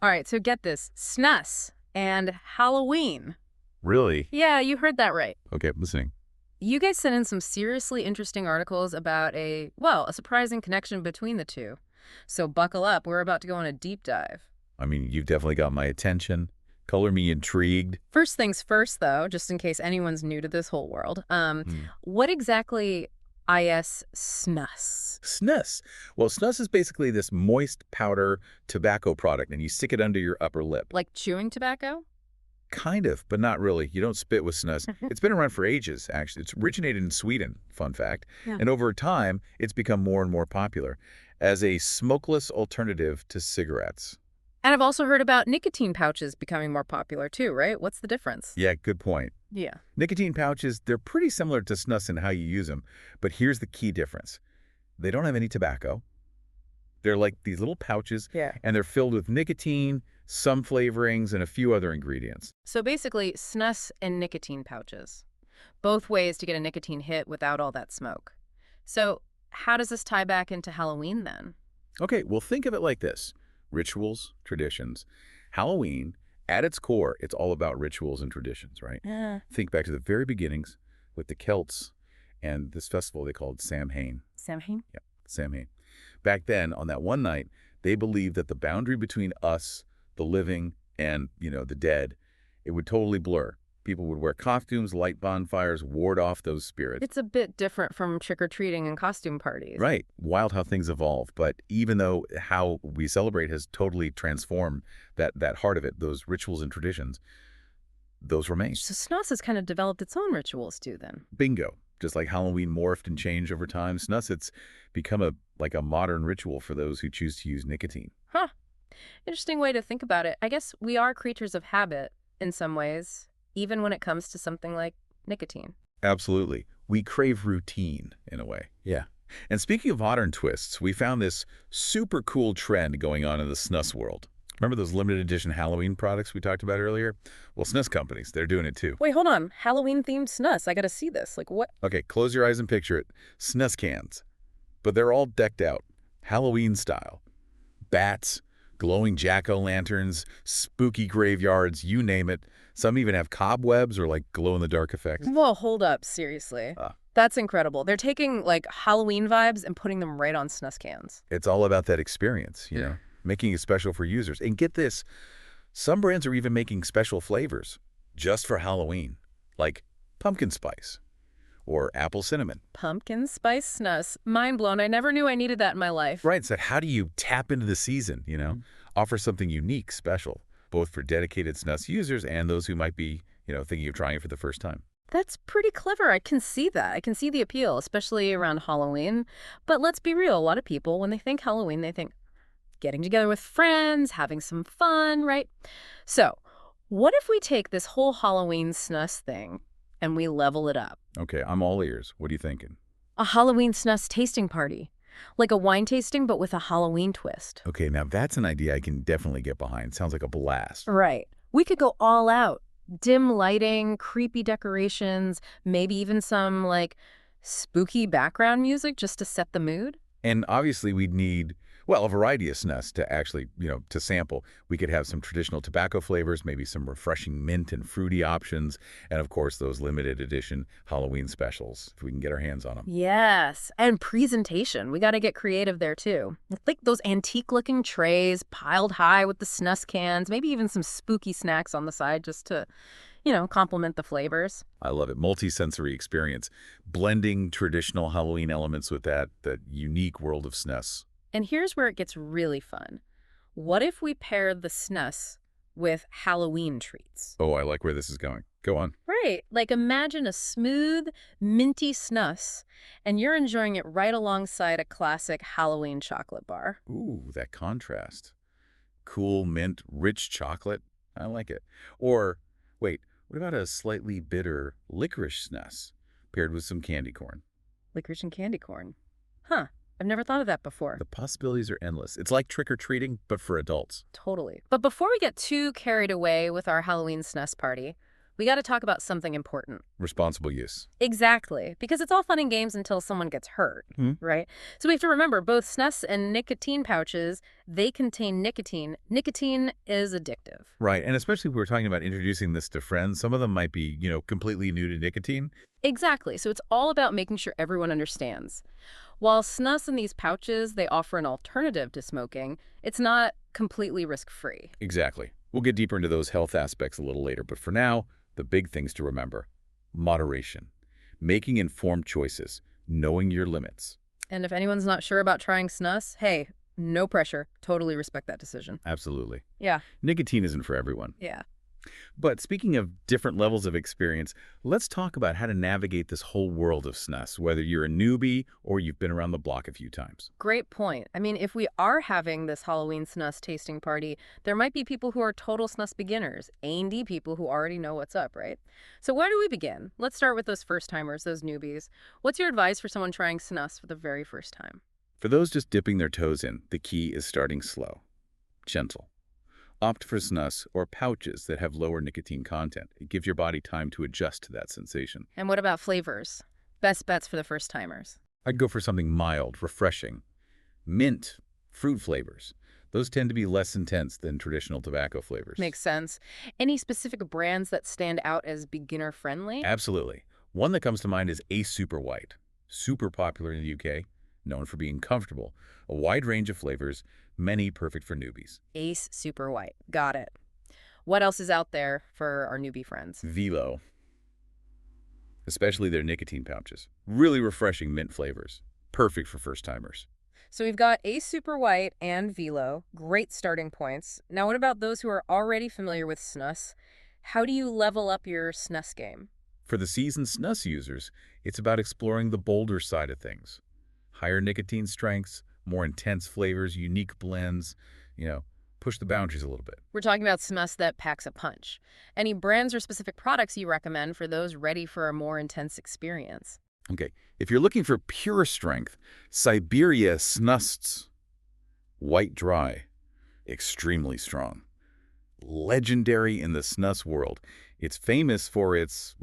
All right, so get this. Snus and Halloween. Really? Yeah, you heard that right. Okay, I'm listening. You guys sent in some seriously interesting articles about a surprising connection between the two. So buckle up, we're about to go on a deep dive. I mean, you've definitely got my attention. Color me intrigued. First things first, though, just in case anyone's new to this whole world, Hmm. what exactly is Snus? Snus. Well, Snus is basically this moist powder tobacco product, and you stick it under your upper lip. Like chewing tobacco? Kind of, but not really. You don't spit with Snus. It's been around for ages, actually. It's originated in Sweden, fun fact. Yeah. And over time, it's become more and more popular as a smokeless alternative to cigarettes. And I've also heard about nicotine pouches becoming more popular too, right? What's the difference? Yeah, good point. Yeah. Nicotine pouches, they're pretty similar to Snus in how you use them, but here's the key difference. They don't have any tobacco. They're like these little pouches, Yeah. and they're filled with nicotine, some flavorings, and a few other ingredients. So basically, snus and nicotine pouches. Both ways to get a nicotine hit without all that smoke. So how does this tie back into Halloween then? Okay, well, think of it like this. Rituals, traditions. Halloween, at its core, it's all about rituals and traditions, right? Yeah. Think back to the very beginnings with the Celts and this festival they called Samhain. Samhain? Yeah, Samhain. Back then, on that one night, they believed that the boundary between us, the living, and, the dead, it would totally blur. People would wear costumes, light bonfires, ward off those spirits. It's a bit different from trick-or-treating and costume parties. Right. Wild how things evolve. But even though how we celebrate has totally transformed that heart of it, those rituals and traditions, those remain. So snus has kind of developed its own rituals too then. Bingo. Just like Halloween morphed and changed over time, Snus, it's become a modern ritual for those who choose to use nicotine. Huh. Interesting way to think about it. I guess we are creatures of habit in some ways, even when it comes to something like nicotine. Absolutely. We crave routine, in a way. Yeah. And speaking of modern twists, we found this super cool trend going on in the Snus world. Remember those limited edition Halloween products we talked about earlier? Well, Snus companies, they're doing it too. Wait, hold on. Halloween-themed snus. I gotta see this. Like, what? Okay, close your eyes and picture it. Snus cans. But they're all decked out, Halloween style. Bats, glowing jack-o'-lanterns, spooky graveyards, you name it. Some even have cobwebs or like glow-in-the-dark effects. Whoa, hold up. Seriously. Ah. That's incredible. They're taking, like, Halloween vibes and putting them right on snus cans. It's all about that experience, you know, making it special for users. And get this, some brands are even making special flavors just for Halloween, like pumpkin spice or apple cinnamon. Pumpkin spice snus. Mind blown. I never knew I needed that in my life. Right, so how do you tap into the season, offer something unique, special, both for dedicated Snus users and those who might be, thinking of trying it for the first time? That's pretty clever. I can see that. I can see the appeal, especially around Halloween. But let's be real. A lot of people, when they think Halloween, they think getting together with friends, having some fun, right? So what if we take this whole Halloween snus thing and we level it up? Okay, I'm all ears. What are you thinking? A Halloween snus tasting party. Like a wine tasting, but with a Halloween twist. Okay, now that's an idea I can definitely get behind. Sounds like a blast. Right. We could go all out. Dim lighting, creepy decorations, maybe even some, like, spooky background music just to set the mood. And obviously we'd need, well, a variety of Snus to actually, to sample. We could have some traditional tobacco flavors, maybe some refreshing mint and fruity options, and of course those limited edition Halloween specials, if we can get our hands on them. Yes, and presentation. We got to get creative there, too. Like those antique-looking trays piled high with the snus cans, maybe even some spooky snacks on the side just to, complement the flavors. I love it. Multi-sensory experience, blending traditional Halloween elements with that unique world of Snus. And here's where it gets really fun. What if we paired the snus with Halloween treats? Oh, I like where this is going. Go on. Right. Like imagine a smooth, minty snus, and you're enjoying it right alongside a classic Halloween chocolate bar. Ooh, that contrast. Cool mint, rich chocolate. I like it. Or, wait, what about a slightly bitter licorice Snus paired with some candy corn? Licorice and candy corn. Huh. I've never thought of that before. The possibilities are endless. It's like trick-or-treating, but for adults. Totally. But before we get too carried away with our Halloween snus party, We got to talk about something important. Responsible use. Exactly, because it's all fun and games until someone gets hurt, Hmm. right? So we have to remember both snus and nicotine pouches, they contain nicotine. Nicotine is addictive. Right, and especially if we're talking about introducing this to friends, some of them might be, completely new to nicotine. Exactly, so it's all about making sure everyone understands. While snus and these pouches, they offer an alternative to smoking, it's not completely risk-free. Exactly. We'll get deeper into those health aspects a little later, but for now, the big things to remember. Moderation. Making informed choices. Knowing your limits. And if anyone's not sure about trying snus, hey, no pressure. Totally respect that decision. Absolutely. Yeah. Nicotine isn't for everyone. Yeah. But speaking of different levels of experience, let's talk about how to navigate this whole world of snus, whether you're a newbie or you've been around the block a few times. Great point. I mean, if we are having this Halloween snus tasting party, there might be people who are total snus beginners, A&D people who already know what's up, right? So where do we begin? Let's start with those first-timers, those newbies. What's your advice for someone trying snus for the very first time? For those just dipping their toes in, the key is starting slow. Gentle. Opt for snus or pouches that have lower nicotine content. It gives your body time to adjust to that sensation. And what about flavors? Best bets for the first-timers. I'd go for something mild, refreshing. Mint, fruit flavors. Those tend to be less intense than traditional tobacco flavors. Makes sense. Any specific brands that stand out as beginner-friendly? Absolutely. One that comes to mind is Ace Super White. Super popular in the UK, known for being comfortable. A wide range of flavors, many perfect for newbies. Ace Super White. Got it. What else is out there for our newbie friends? Velo, especially their nicotine pouches. Really refreshing mint flavors. Perfect for first-timers. So we've got Ace Super White and Velo. Great starting points. Now what about those who are already familiar with snus? How do you level up your snus game? For the seasoned snus users, it's about exploring the bolder side of things. Higher nicotine strengths, more intense flavors, unique blends, push the boundaries a little bit. We're talking about snus that packs a punch. Any brands or specific products you recommend for those ready for a more intense experience? Okay, if you're looking for pure strength, Siberia Snusts, white dry, extremely strong. Legendary in the snus world. It's famous for its,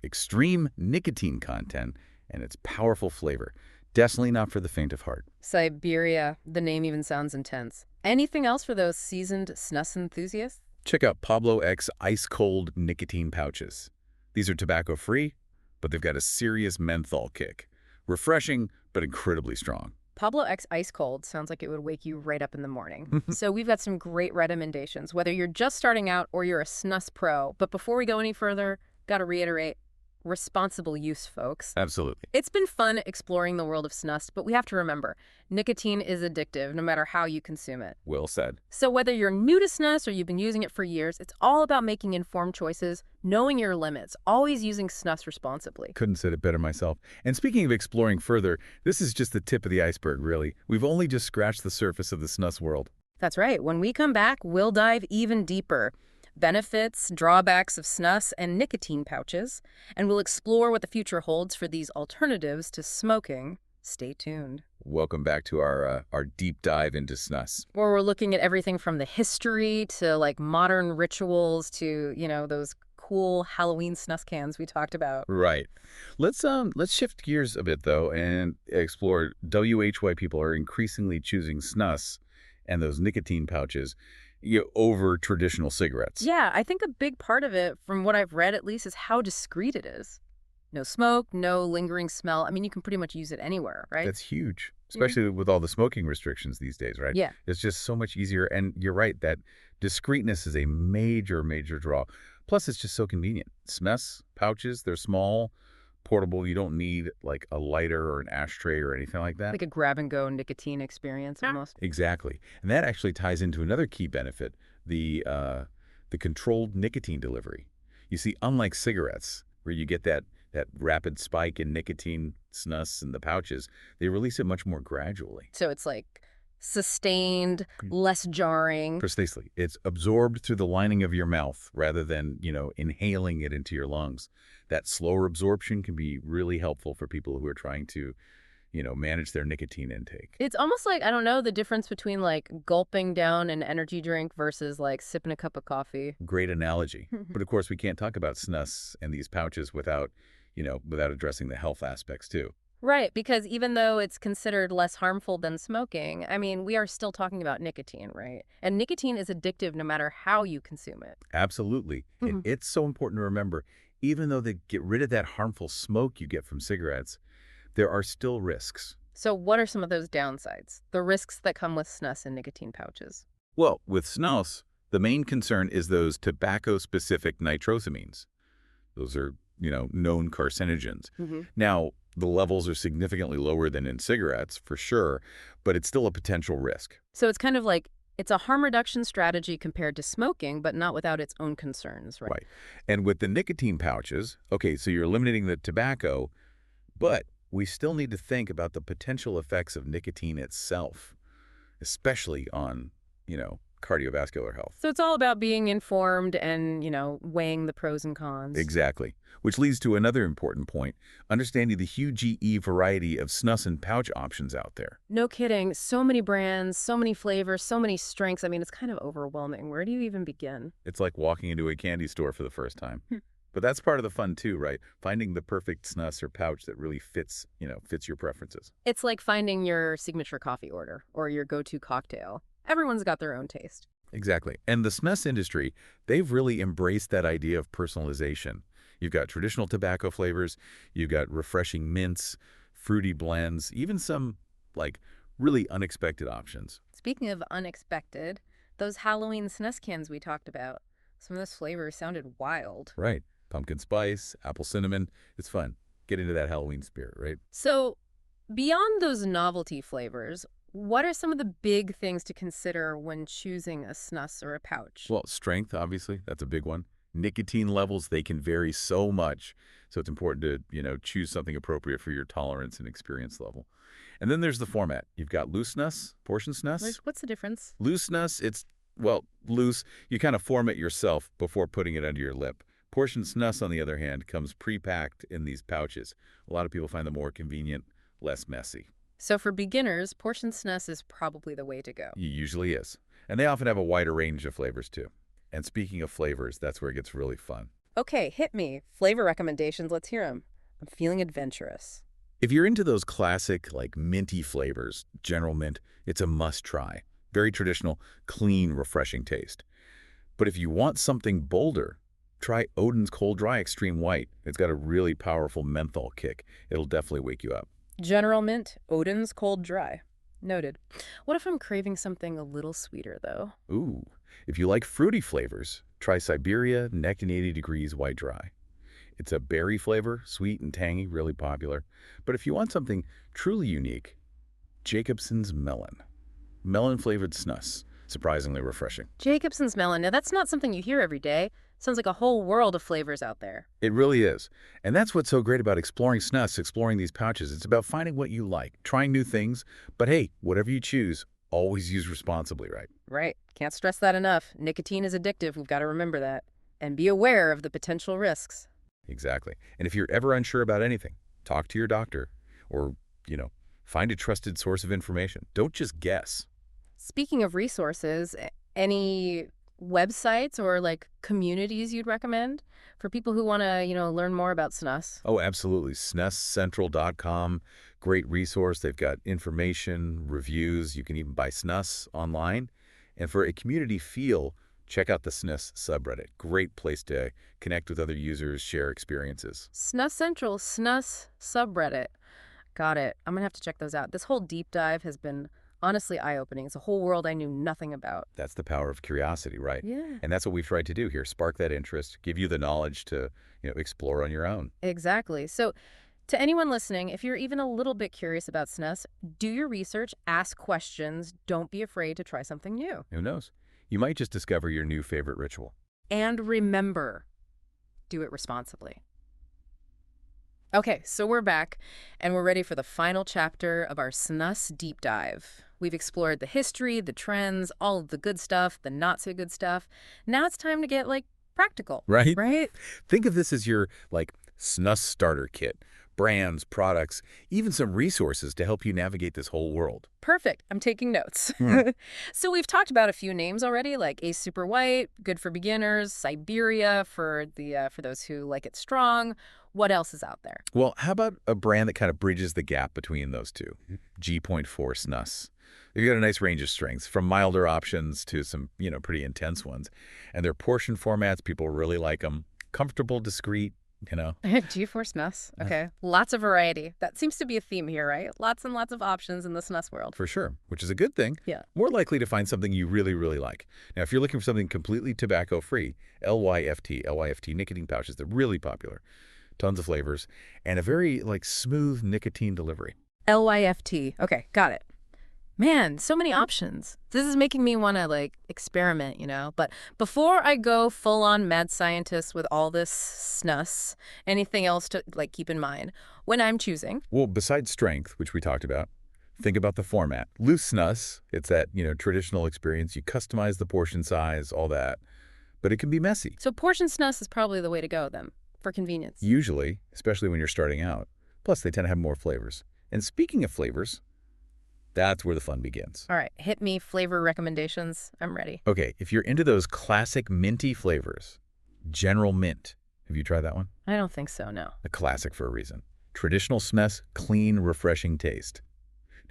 extreme nicotine content and its powerful flavor. Definitely not for the faint of heart. Siberia. The name even sounds intense. Anything else for those seasoned snus enthusiasts? Check out Pablo X Ice Cold Nicotine Pouches. These are tobacco-free, but they've got a serious menthol kick. Refreshing, but incredibly strong. Pablo X Ice Cold sounds like it would wake you right up in the morning. So we've got some great recommendations, whether you're just starting out or you're a snus pro. But before we go any further, gotta reiterate, responsible use, folks. Absolutely. It's been fun exploring the world of snus, but we have to remember, nicotine is addictive no matter how you consume it. Well said. So whether you're new to snus or you've been using it for years, it's all about making informed choices, knowing your limits, always using snus responsibly. Couldn't said it better myself. And speaking of exploring further, this is just the tip of the iceberg, really. We've only just scratched the surface of the snus world. That's right. When we come back, we'll dive even deeper. Benefits, drawbacks of snus and nicotine pouches, and we'll explore what the future holds for these alternatives to smoking. Stay tuned. Welcome back to our deep dive into snus. Where we're looking at everything from the history to like modern rituals to, those cool Halloween snus cans we talked about. Right. Let's shift gears a bit though and explore why people are increasingly choosing snus and those nicotine pouches over traditional cigarettes. Yeah, I think a big part of it, from what I've read at least, is how discreet it is. No smoke, no lingering smell. I mean, you can pretty much use it anywhere, right? That's huge, especially with all the smoking restrictions these days, right? Yeah. It's just so much easier. And you're right, that discreetness is a major, major draw. Plus, it's just so convenient. Snus pouches, they're small, portable. You don't need like a lighter or an ashtray or anything like that. Like a grab-and-go nicotine experience almost. Exactly. And that actually ties into another key benefit, the controlled nicotine delivery. You see, unlike cigarettes, where you get that rapid spike in nicotine snus in the pouches, they release it much more gradually. So it's like sustained, less jarring. Precisely. It's absorbed through the lining of your mouth rather than, inhaling it into your lungs. That slower absorption can be really helpful for people who are trying to, manage their nicotine intake. It's almost like, I don't know, the difference between like gulping down an energy drink versus like sipping a cup of coffee. Great analogy. But of course, we can't talk about snus and these pouches without addressing the health aspects too. Right, because even though it's considered less harmful than smoking, I mean, we are still talking about nicotine, right? And nicotine is addictive no matter how you consume it. Absolutely. And it's so important to remember, even though they get rid of that harmful smoke you get from cigarettes, there are still risks. So what are some of those downsides? The risks that come with snus and nicotine pouches? Well, with snus, the main concern is those tobacco-specific nitrosamines. Those are, known carcinogens. Now, the levels are significantly lower than in cigarettes, for sure, but it's still a potential risk. So it's kind of like it's a harm reduction strategy compared to smoking, but not without its own concerns, right? Right. And with the nicotine pouches, okay, so you're eliminating the tobacco, but we still need to think about the potential effects of nicotine itself, especially on, cardiovascular health. So it's all about being informed and, weighing the pros and cons. Exactly. Which leads to another important point, understanding the huge variety of snus and pouch options out there. No kidding. So many brands, so many flavors, so many strengths. I mean, it's kind of overwhelming. Where do you even begin? It's like walking into a candy store for the first time. But that's part of the fun too, right? Finding the perfect snus or pouch that really fits your preferences. It's like finding your signature coffee order or your go-to cocktail. Everyone's got their own taste. Exactly. And the snus industry, they've really embraced that idea of personalization. You've got traditional tobacco flavors, you've got refreshing mints, fruity blends, even some, really unexpected options. Speaking of unexpected, those Halloween snus cans we talked about, some of those flavors sounded wild. Right. Pumpkin spice, apple cinnamon. It's fun. Get into that Halloween spirit, right? So, beyond those novelty flavors, what are some of the big things to consider when choosing a snus or a pouch? Well, strength, obviously, that's a big one. Nicotine levels, they can vary so much. So it's important to, choose something appropriate for your tolerance and experience level. And then there's the format. You've got loose snus, portion snus. What's the difference? Loose snus, loose. You kind of form it yourself before putting it under your lip. Portion snus, on the other hand, comes pre-packed in these pouches. A lot of people find them more convenient, less messy. So for beginners, portion snus is probably the way to go. It usually is. And they often have a wider range of flavors, too. And speaking of flavors, that's where it gets really fun. Okay, hit me. Flavor recommendations, let's hear them. I'm feeling adventurous. If you're into those classic, minty flavors, General Mint, it's a must-try. Very traditional, clean, refreshing taste. But if you want something bolder, try Odin's Cold Dry Extreme White. It's got a really powerful menthol kick. It'll definitely wake you up. General Mint, Odin's Cold Dry. Noted. What if I'm craving something a little sweeter, though? Ooh, if you like fruity flavors, try Siberia Necked in 80 Degrees White Dry. It's a berry flavor, sweet and tangy, really popular. But if you want something truly unique, Jacobson's Melon. Melon-flavored snus. Surprisingly refreshing. Jacobson's Melon. Now, that's not something you hear every day. Sounds like a whole world of flavors out there. It really is. And that's what's so great about exploring snus, exploring these pouches. It's about finding what you like, trying new things. But hey, whatever you choose, always use responsibly, right? Right. Can't stress that enough. Nicotine is addictive. We've got to remember that. And be aware of the potential risks. Exactly. And if you're ever unsure about anything, talk to your doctor or, find a trusted source of information. Don't just guess. Speaking of resources, any websites or communities you'd recommend for people who want to, learn more about snus? Oh, absolutely. SnusCentral.com, great resource. They've got information, reviews. You can even buy snus online. And for a community feel, check out the Snus subreddit. Great place to connect with other users, share experiences. Snus Central, Snus subreddit. Got it. I'm going to have to check those out. This whole deep dive has been honestly eye-opening. It's a whole world I knew nothing about. That's the power of curiosity, right? Yeah. And that's what we've tried to do here, spark that interest, give you the knowledge to, explore on your own. Exactly. So to anyone listening, if you're even a little bit curious about snus, do your research, ask questions, don't be afraid to try something new. Who knows? You might just discover your new favorite ritual. And remember, do it responsibly. Okay, so we're back, and we're ready for the final chapter of our snus deep dive. We've explored the history, the trends, all of the good stuff, the not so good stuff. Now it's time to get, practical. Right? Right? Think of this as your, snus starter kit. brands, products, even some resources to help you navigate this whole world. Perfect. I'm taking notes. Hmm. So we've talked about a few names already, like Ace Super White, good for beginners, Siberia for those who like it strong. What else is out there? Well, how about a brand that kind of bridges the gap between those two? G.4 Snus. They've got a nice range of strengths, from milder options to some, pretty intense ones. And their portion formats, people really like them. Comfortable, discreet. G-Force Snus. Okay. Lots of variety. That seems to be a theme here, right? Lots and lots of options in the Snus world. For sure, which is a good thing. Yeah. More likely to find something you really, really like. Now, if you're looking for something completely tobacco-free, LYFT nicotine pouches, they're really popular. Tons of flavors, and a very, smooth nicotine delivery. LYFT. Okay, got it. Man, so many options. This is making me want to, experiment. But before I go full-on mad scientist with all this snus, anything else to, keep in mind when I'm choosing? Well, besides strength, which we talked about, think about the format. Loose snus, it's that, traditional experience. You customize the portion size, all that. But it can be messy. So portion snus is probably the way to go, then, for convenience. Usually, especially when you're starting out. Plus, they tend to have more flavors. And speaking of flavors, that's where the fun begins. All right, hit me flavor recommendations. I'm ready. Okay, if you're into those classic minty flavors, General Mint. Have you tried that one? I don't think so, no. A classic for a reason. Traditional Snus, clean, refreshing taste.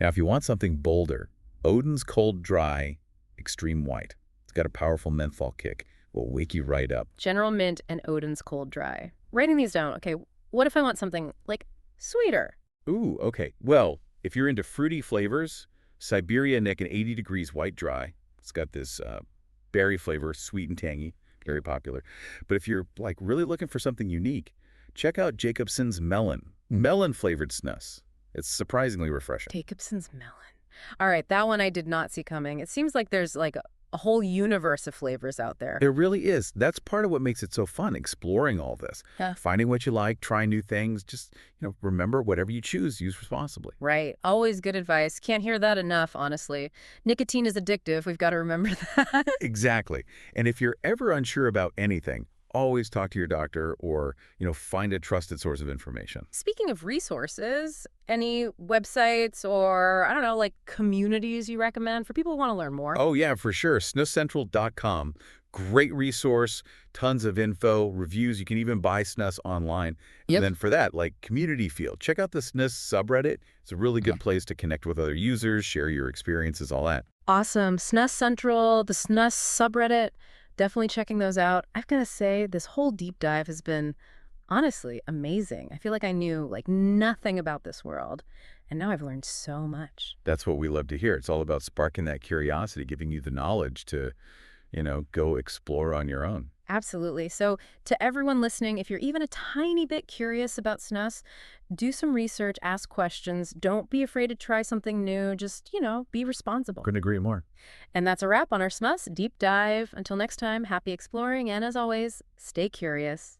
Now, if you want something bolder, Odin's Cold Dry Extreme White. It's got a powerful menthol kick. Will wake you right up. General Mint and Odin's Cold Dry. Writing these down. Okay, what if I want something, sweeter? Ooh, okay. Well, if you're into fruity flavors, Siberia Nick and 80 Degrees White Dry. It's got this berry flavor, sweet and tangy, very popular. But if you're really looking for something unique, check out Jacobson's Melon flavored snus. It's surprisingly refreshing. Jacobson's Melon. All right, that one I did not see coming. It seems like there's a whole universe of flavors out there. There really is. That's part of what makes it so fun, exploring all this. Yeah. Finding what you like, trying new things. Just, remember, whatever you choose, use responsibly. Right. Always good advice. Can't hear that enough, honestly. Nicotine is addictive. We've got to remember that. Exactly. And if you're ever unsure about anything, always talk to your doctor or, find a trusted source of information. Speaking of resources, any websites or, I don't know, communities you recommend for people who want to learn more? Oh, yeah, for sure. SnusCentral.com. Great resource, tons of info, reviews. You can even buy Snus online. Yep. And then for that, Community Field, check out the Snus subreddit. It's a really good place to connect with other users, share your experiences, all that. Awesome. Snus Central, the Snus subreddit. Definitely checking those out. I've got to say, this whole deep dive has been, honestly, amazing. I feel like I knew, nothing about this world, and now I've learned so much. That's what we love to hear. It's all about sparking that curiosity, giving you the knowledge to, go explore on your own. Absolutely. So to everyone listening, if you're even a tiny bit curious about Snus, do some research, ask questions. Don't be afraid to try something new. Just, be responsible. Couldn't agree more. And that's a wrap on our Snus Deep Dive. Until next time, happy exploring, and as always, stay curious.